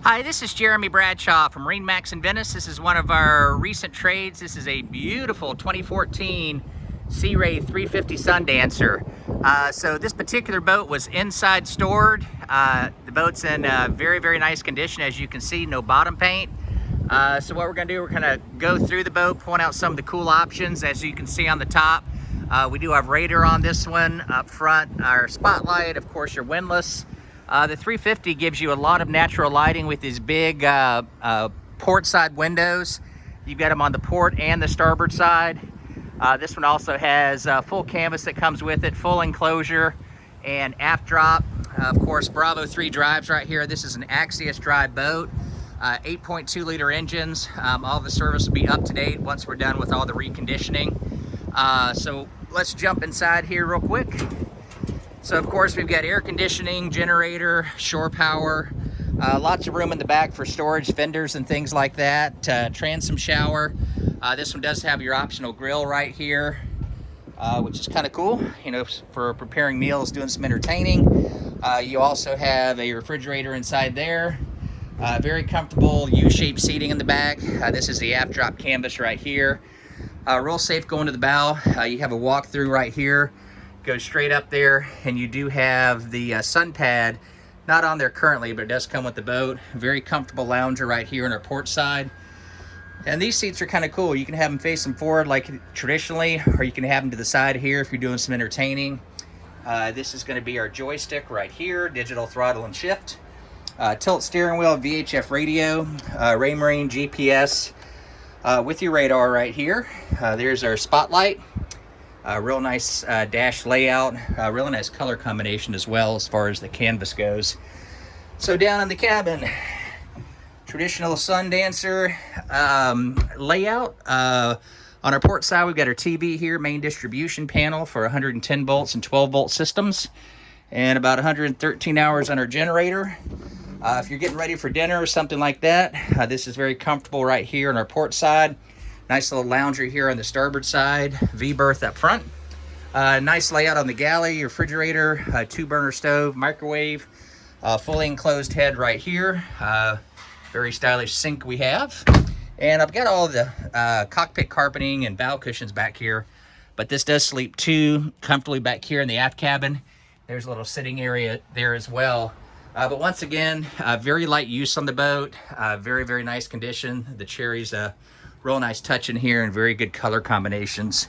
Hi, this is Jeremy Bradshaw from MarineMax in Venice. This is one of our recent trades. This is a beautiful 2014 Sea Ray 350 Sundancer. So this particular boat was inside stored. The boat's in very, very nice condition. As you can see, no bottom paint. So what we're gonna do, we're gonna go through the boat, point out some of the cool options. As you can see on the top, we do have radar on this one. Up front, our spotlight, of course, your windlass. The 350 gives you a lot of natural lighting with these big port side windows. You've got them on the port and the starboard side. This one also has full canvas that comes with it, full enclosure and aft drop. Of course, Bravo 3 drives right here. This is an Axios drive boat. 8.2 liter engines. All the service will be up to date once we're done with all the reconditioning. So let's jump inside here real quick. So of course we've got air conditioning, generator, shore power, lots of room in the back for storage, fenders and things like that, transom shower. This one does have your optional grill right here, which is kind of cool, you know, for preparing meals, doing some entertaining. You also have a refrigerator inside there. Very comfortable U-shaped seating in the back. This is the aft drop canvas right here. Real safe going to the bow. You have a walk-through right here. Go straight up there, and you do have the sun pad, not on there currently, but it does come with the boat. Very comfortable lounger right here on our port side. And these seats are kind of cool. You can have them facing forward like traditionally, or you can have them to the side here if you're doing some entertaining. This is going to be our joystick right here, digital throttle and shift. Tilt steering wheel, VHF radio, Raymarine GPS with your radar right here. There's our spotlight. Real nice dash layout, really nice color combination as well as far as the canvas goes. So down in the cabin, traditional Sundancer layout. On our port side, we've got our TV here, main distribution panel for 110 volts and 12 volt systems, and about 113 hours on our generator. If you're getting ready for dinner or something like that, this is very comfortable right here on our port side. Nice little lounger here on the starboard side, V-berth up front. Nice layout on the galley, refrigerator, 2-burner stove, microwave, fully enclosed head right here. Very stylish sink we have. And I've got all the cockpit carpeting and bow cushions back here, but this does sleep too comfortably back here in the aft cabin. There's a little sitting area there as well. But once again, very light use on the boat, very, very nice condition. The cherry's real nice touch in here and very good color combinations.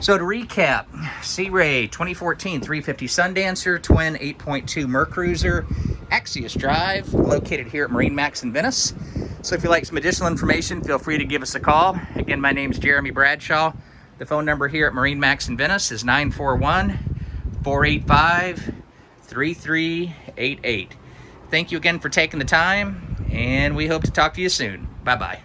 So to recap, Sea Ray 2014 350 Sundancer, twin 8.2 Mercruiser, Axios drive, located here at MarineMax in Venice. So if you'd like some additional information, feel free to give us a call. Again, my name's Jeremy Bradshaw. The phone number here at MarineMax in Venice is 941-485-3388. Thank you again for taking the time, and we hope to talk to you soon. Bye-bye.